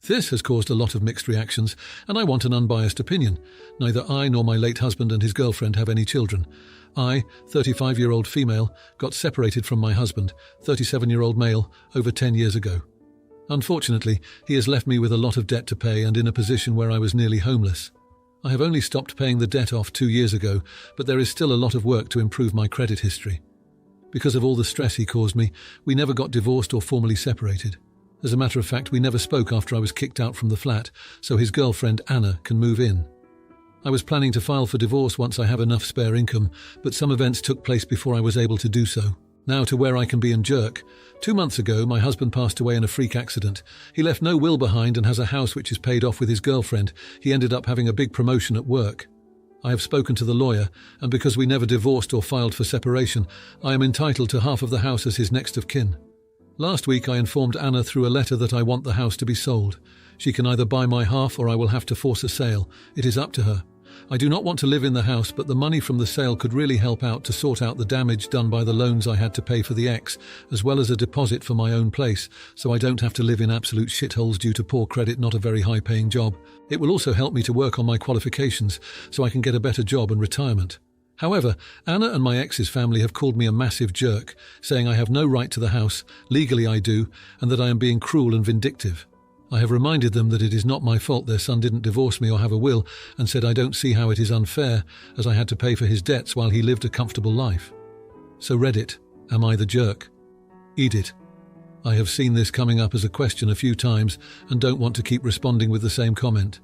This has caused a lot of mixed reactions, and I want an unbiased opinion. Neither I nor my late husband and his girlfriend have any children. I, 35-year-old female, got separated from my husband, 37-year-old male, over 10 years ago. Unfortunately, he has left me with a lot of debt to pay and in a position where I was nearly homeless. I have only stopped paying the debt off 2 years ago, but there is still a lot of work to improve my credit history. Because of all the stress he caused me, we never got divorced or formally separated. As a matter of fact, we never spoke after I was kicked out from the flat, so his girlfriend, Anna, can move in. I was planning to file for divorce once I have enough spare income, but some events took place before I was able to do so. Now to where I can be and jerk. 2 months ago, my husband passed away in a freak accident. He left no will behind and has a house which is paid off with his girlfriend. He ended up having a big promotion at work. I have spoken to the lawyer, and because we never divorced or filed for separation, I am entitled to half of the house as his next of kin. Last week I informed Anna through a letter that I want the house to be sold. She can either buy my half or I will have to force a sale. It is up to her. I do not want to live in the house, but the money from the sale could really help out to sort out the damage done by the loans I had to pay for the ex, as well as a deposit for my own place, so I don't have to live in absolute shitholes due to poor credit, not a very high-paying job. It will also help me to work on my qualifications, so I can get a better job and retirement. However, Anna and my ex's family have called me a massive jerk, saying I have no right to the house, legally I do, and that I am being cruel and vindictive. I have reminded them that it is not my fault their son didn't divorce me or have a will, and said I don't see how it is unfair, as I had to pay for his debts while he lived a comfortable life. So Reddit, am I the jerk? Edit. I have seen this coming up as a question a few times and don't want to keep responding with the same comment.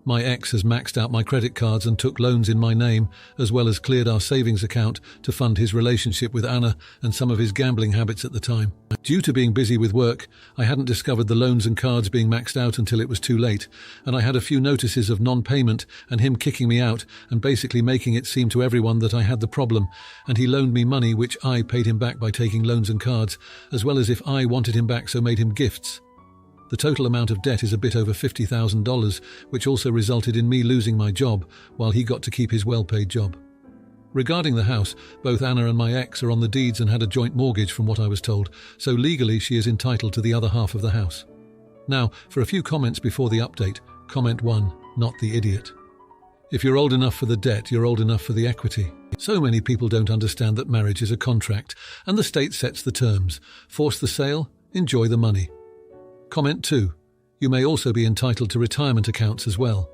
My ex has maxed out my credit cards and took loans in my name, as well as cleared our savings account to fund his relationship with Anna and some of his gambling habits at the time. Due to being busy with work, I hadn't discovered the loans and cards being maxed out until it was too late, and I had a few notices of non-payment and him kicking me out and basically making it seem to everyone that I had the problem, and he loaned me money which I paid him back by taking loans and cards, as well as if I wanted him back so made him gifts. The total amount of debt is a bit over $50,000, which also resulted in me losing my job, while he got to keep his well-paid job. Regarding the house, both Anna and my ex are on the deeds and had a joint mortgage from what I was told, so legally she is entitled to the other half of the house. Now, for a few comments before the update. Comment 1, not the idiot. If you're old enough for the debt, you're old enough for the equity. So many people don't understand that marriage is a contract, and the state sets the terms. Force the sale, enjoy the money. Comment 2. You may also be entitled to retirement accounts as well.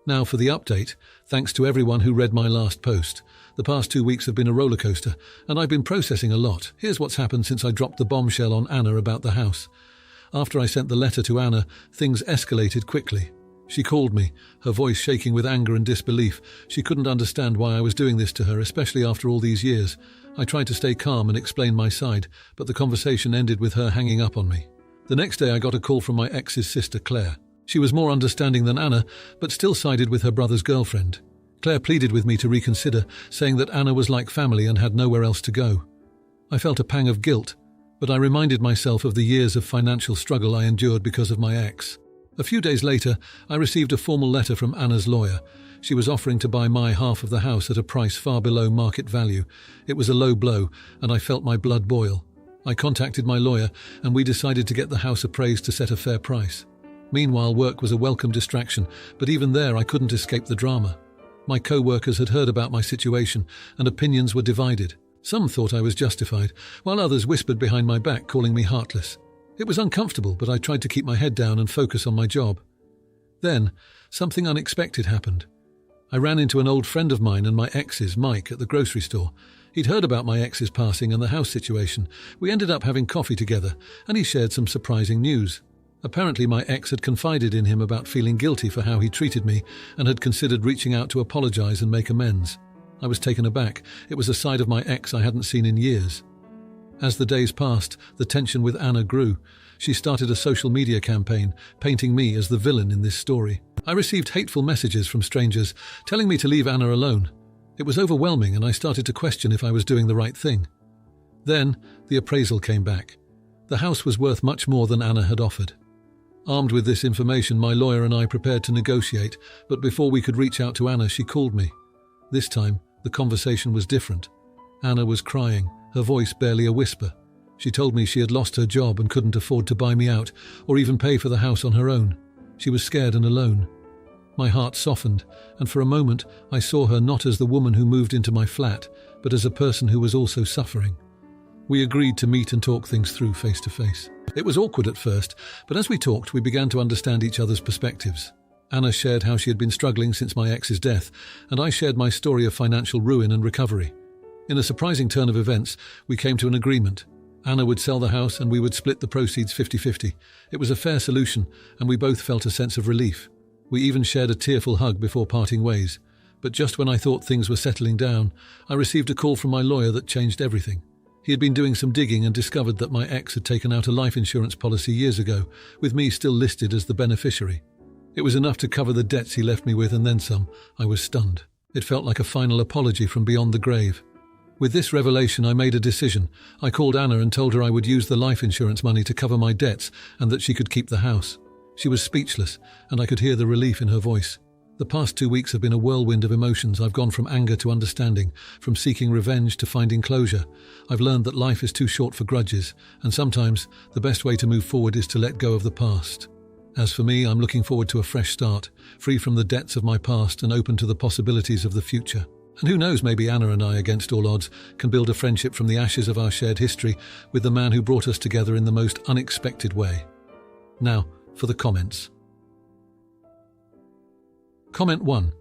Now for the update. Thanks to everyone who read my last post. The past 2 weeks have been a rollercoaster, and I've been processing a lot. Here's what's happened since I dropped the bombshell on Anna about the house. After I sent the letter to Anna, things escalated quickly. She called me, her voice shaking with anger and disbelief. She couldn't understand why I was doing this to her, especially after all these years. I tried to stay calm and explain my side, but the conversation ended with her hanging up on me. The next day I got a call from my ex's sister, Claire. She was more understanding than Anna, but still sided with her brother's girlfriend. Claire pleaded with me to reconsider, saying that Anna was like family and had nowhere else to go. I felt a pang of guilt, but I reminded myself of the years of financial struggle I endured because of my ex. A few days later, I received a formal letter from Anna's lawyer. She was offering to buy my half of the house at a price far below market value. It was a low blow, and I felt my blood boil. I contacted my lawyer, and we decided to get the house appraised to set a fair price. Meanwhile, work was a welcome distraction, but even there I couldn't escape the drama. My co-workers had heard about my situation, and opinions were divided. Some thought I was justified, while others whispered behind my back, calling me heartless. It was uncomfortable, but I tried to keep my head down and focus on my job. Then, something unexpected happened. I ran into an old friend of mine and my ex's, Mike, at the grocery store. He'd heard about my ex's passing and the house situation. We ended up having coffee together, and he shared some surprising news. Apparently my ex had confided in him about feeling guilty for how he treated me and had considered reaching out to apologize and make amends. I was taken aback. It was a side of my ex I hadn't seen in years. As the days passed, the tension with Anna grew. She started a social media campaign, painting me as the villain in this story. I received hateful messages from strangers, telling me to leave Anna alone. It was overwhelming, and I started to question if I was doing the right thing. Then, the appraisal came back. The house was worth much more than Anna had offered. Armed with this information, my lawyer and I prepared to negotiate, but before we could reach out to Anna, she called me. This time, the conversation was different. Anna was crying, her voice barely a whisper. She told me she had lost her job and couldn't afford to buy me out or even pay for the house on her own. She was scared and alone. My heart softened, and for a moment I saw her not as the woman who moved into my flat, but as a person who was also suffering. We agreed to meet and talk things through face to face. It was awkward at first, but as we talked, we began to understand each other's perspectives. Anna shared how she had been struggling since my ex's death, and I shared my story of financial ruin and recovery. In a surprising turn of events, we came to an agreement. Anna would sell the house and we would split the proceeds 50-50. It was a fair solution, and we both felt a sense of relief. We even shared a tearful hug before parting ways. But just when I thought things were settling down, I received a call from my lawyer that changed everything. He had been doing some digging and discovered that my ex had taken out a life insurance policy years ago, with me still listed as the beneficiary. It was enough to cover the debts he left me with and then some. I was stunned. It felt like a final apology from beyond the grave. With this revelation, I made a decision. I called Anna and told her I would use the life insurance money to cover my debts and that she could keep the house. She was speechless, and I could hear the relief in her voice. The past 2 weeks have been a whirlwind of emotions. I've gone from anger to understanding, from seeking revenge to finding closure. I've learned that life is too short for grudges, and sometimes the best way to move forward is to let go of the past. As for me, I'm looking forward to a fresh start, free from the debts of my past and open to the possibilities of the future. And who knows, maybe Anna and I, against all odds, can build a friendship from the ashes of our shared history with the man who brought us together in the most unexpected way. Now, for the comments. Comment 1.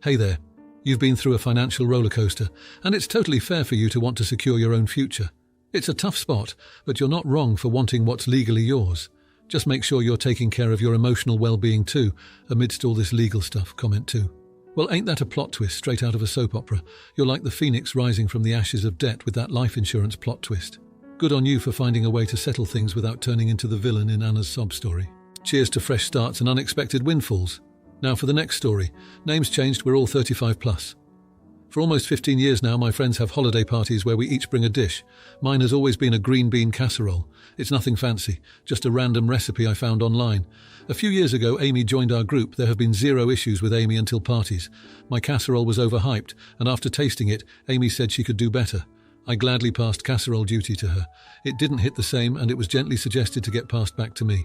Hey there. You've been through a financial rollercoaster, and it's totally fair for you to want to secure your own future. It's a tough spot, but you're not wrong for wanting what's legally yours. Just make sure you're taking care of your emotional well-being too, amidst all this legal stuff. Comment 2. Well, ain't that a plot twist straight out of a soap opera? You're like the phoenix rising from the ashes of debt with that life insurance plot twist. Good on you for finding a way to settle things without turning into the villain in Anna's sob story. Cheers to fresh starts and unexpected windfalls. Now for the next story. Names changed, we're all 35 plus. For almost 15 years now, my friends have holiday parties where we each bring a dish. Mine has always been a green bean casserole. It's nothing fancy, just a random recipe I found online. A few years ago, Amy joined our group. There have been zero issues with Amy until parties. My casserole was overhyped, and after tasting it, Amy said she could do better. I gladly passed casserole duty to her. It didn't hit the same, and it was gently suggested to get passed back to me.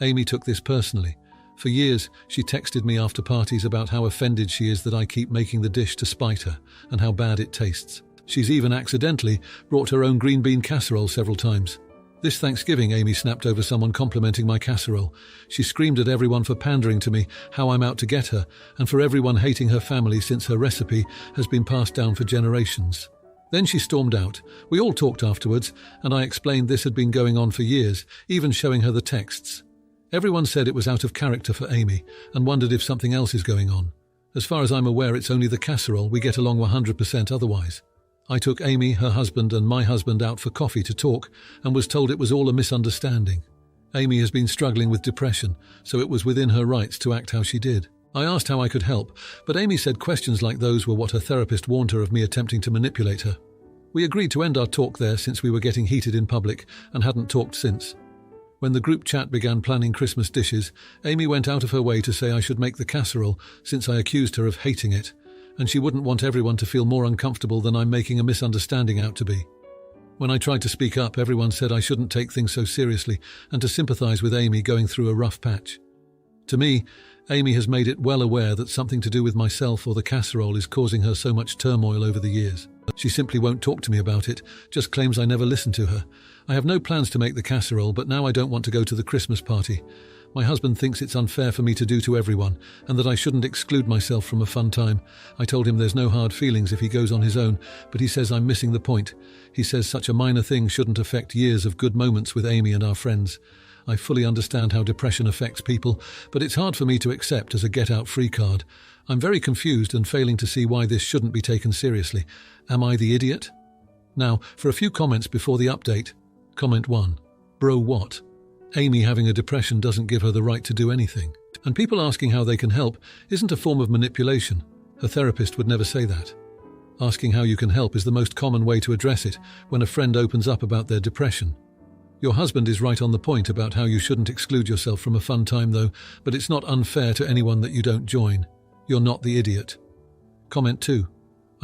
Amy took this personally. For years, she texted me after parties about how offended she is that I keep making the dish to spite her, and how bad it tastes. She's even accidentally brought her own green bean casserole several times. This Thanksgiving, Amy snapped over someone complimenting my casserole. She screamed at everyone for pandering to me, how I'm out to get her, and for everyone hating her family since her recipe has been passed down for generations. Then she stormed out. We all talked afterwards, and I explained this had been going on for years, even showing her the texts. Everyone said it was out of character for Amy and wondered if something else is going on. As far as I'm aware, it's only the casserole. We get along 100% otherwise. I took Amy, her husband, and my husband out for coffee to talk and was told it was all a misunderstanding. Amy has been struggling with depression, so it was within her rights to act how she did. I asked how I could help, but Amy said questions like those were what her therapist warned her of me attempting to manipulate her. We agreed to end our talk there since we were getting heated in public and hadn't talked since. When the group chat began planning Christmas dishes, Amy went out of her way to say I should make the casserole since I accused her of hating it, and she wouldn't want everyone to feel more uncomfortable than I'm making a misunderstanding out to be. When I tried to speak up, everyone said I shouldn't take things so seriously and to sympathize with Amy going through a rough patch. To me, Amy has made it well aware that something to do with myself or the casserole is causing her so much turmoil over the years. She simply won't talk to me about it, just claims I never listen to her. I have no plans to make the casserole, but now I don't want to go to the Christmas party. My husband thinks it's unfair for me to do to everyone, and that I shouldn't exclude myself from a fun time. I told him there's no hard feelings if he goes on his own, but he says I'm missing the point. He says such a minor thing shouldn't affect years of good moments with Amy and our friends. I fully understand how depression affects people, but it's hard for me to accept as a get-out-free card. I'm very confused and failing to see why this shouldn't be taken seriously. Am I the idiot? Now, for a few comments before the update. Comment 1. Bro what? Amy having a depression doesn't give her the right to do anything. And people asking how they can help isn't a form of manipulation. Her therapist would never say that. Asking how you can help is the most common way to address it when a friend opens up about their depression. Your husband is right on the point about how you shouldn't exclude yourself from a fun time though, but it's not unfair to anyone that you don't join. You're not the idiot. Comment 2.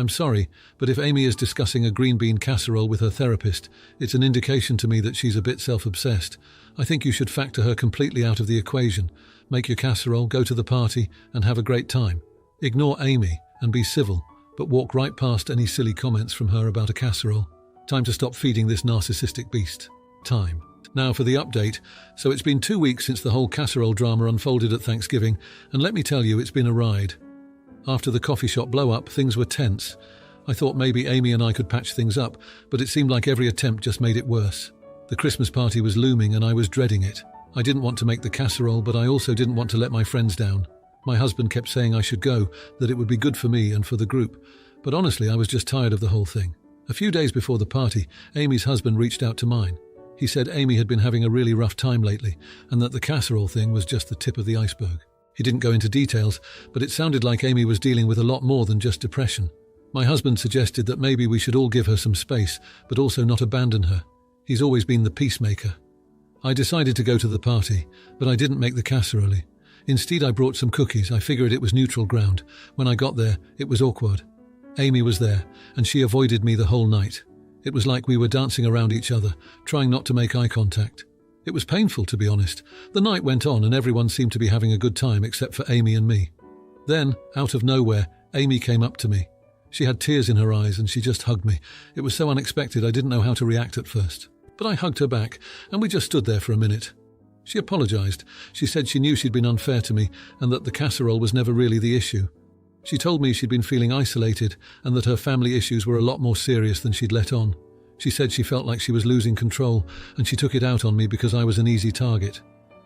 I'm sorry, but if Amy is discussing a green bean casserole with her therapist, it's an indication to me that she's a bit self-obsessed. I think you should factor her completely out of the equation. Make your casserole, go to the party, and have a great time. Ignore Amy and be civil, but walk right past any silly comments from her about a casserole. Time to stop feeding this narcissistic beast. Time. Now for the update. So it's been 2 weeks since the whole casserole drama unfolded at Thanksgiving, and let me tell you, it's been a ride. After the coffee shop blow-up, things were tense. I thought maybe Amy and I could patch things up, but it seemed like every attempt just made it worse. The Christmas party was looming and I was dreading it. I didn't want to make the casserole, but I also didn't want to let my friends down. My husband kept saying I should go, that it would be good for me and for the group. But honestly, I was just tired of the whole thing. A few days before the party, Amy's husband reached out to mine. He said Amy had been having a really rough time lately, and that the casserole thing was just the tip of the iceberg. He didn't go into details, but it sounded like Amy was dealing with a lot more than just depression. My husband suggested that maybe we should all give her some space, but also not abandon her. He's always been the peacemaker. I decided to go to the party, but I didn't make the casserole. Instead, I brought some cookies. I figured it was neutral ground. When I got there, it was awkward. Amy was there, and she avoided me the whole night. It was like we were dancing around each other, trying not to make eye contact. It was painful, to be honest. The night went on and everyone seemed to be having a good time except for Amy and me. Then, out of nowhere, Amy came up to me. She had tears in her eyes and she just hugged me. It was so unexpected I didn't know how to react at first. But I hugged her back and we just stood there for a minute. She apologized. She said she knew she'd been unfair to me and that the casserole was never really the issue. She told me she'd been feeling isolated and that her family issues were a lot more serious than she'd let on. She said she felt like she was losing control and she took it out on me because I was an easy target.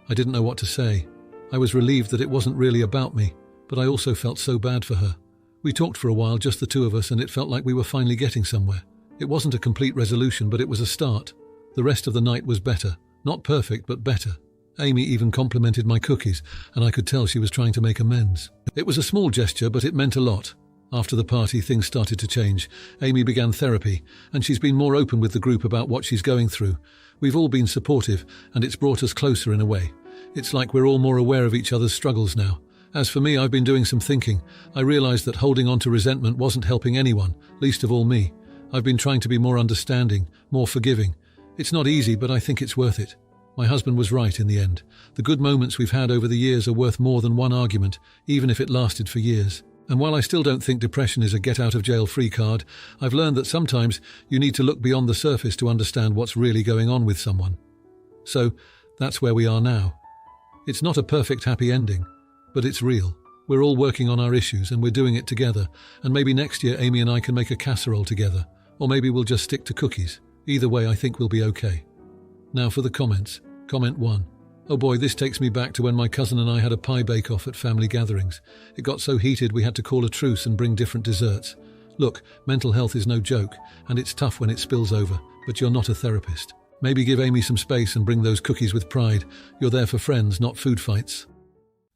I didn't know what to say. I was relieved that it wasn't really about me, but I also felt so bad for her. We talked for a while, just the two of us, and it felt like we were finally getting somewhere. It wasn't a complete resolution, but it was a start. The rest of the night was better. Not perfect, but better. Amy even complimented my cookies, and I could tell she was trying to make amends. It was a small gesture, but it meant a lot. After the party, things started to change. Amy began therapy, and she's been more open with the group about what she's going through. We've all been supportive, and it's brought us closer in a way. It's like we're all more aware of each other's struggles now. As for me, I've been doing some thinking. I realised that holding on to resentment wasn't helping anyone, least of all me. I've been trying to be more understanding, more forgiving. It's not easy, but I think it's worth it. My husband was right in the end. The good moments we've had over the years are worth more than one argument, even if it lasted for years. And while I still don't think depression is a get-out-of-jail-free card, I've learned that sometimes you need to look beyond the surface to understand what's really going on with someone. So, that's where we are now. It's not a perfect happy ending, but it's real. We're all working on our issues and we're doing it together, and maybe next year Amy and I can make a casserole together, or maybe we'll just stick to cookies. Either way, I think we'll be okay. Now for the comments. Comment 1. Oh boy, this takes me back to when my cousin and I had a pie bake-off at family gatherings. It got so heated we had to call a truce and bring different desserts. Look, mental health is no joke, and it's tough when it spills over, but you're not a therapist. Maybe give Amy some space and bring those cookies with pride. You're there for friends, not food fights.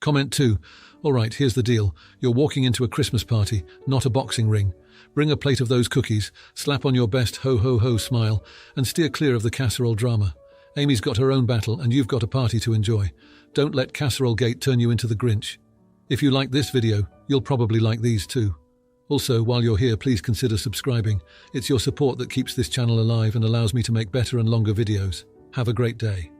Comment 2. Alright, here's the deal. You're walking into a Christmas party, not a boxing ring. Bring a plate of those cookies, slap on your best ho-ho-ho smile, and steer clear of the casserole drama. Amy's got her own battle and you've got a party to enjoy. Don't let Casserole Gate turn you into the Grinch. If you like this video, you'll probably like these too. Also, while you're here, please consider subscribing. It's your support that keeps this channel alive and allows me to make better and longer videos. Have a great day.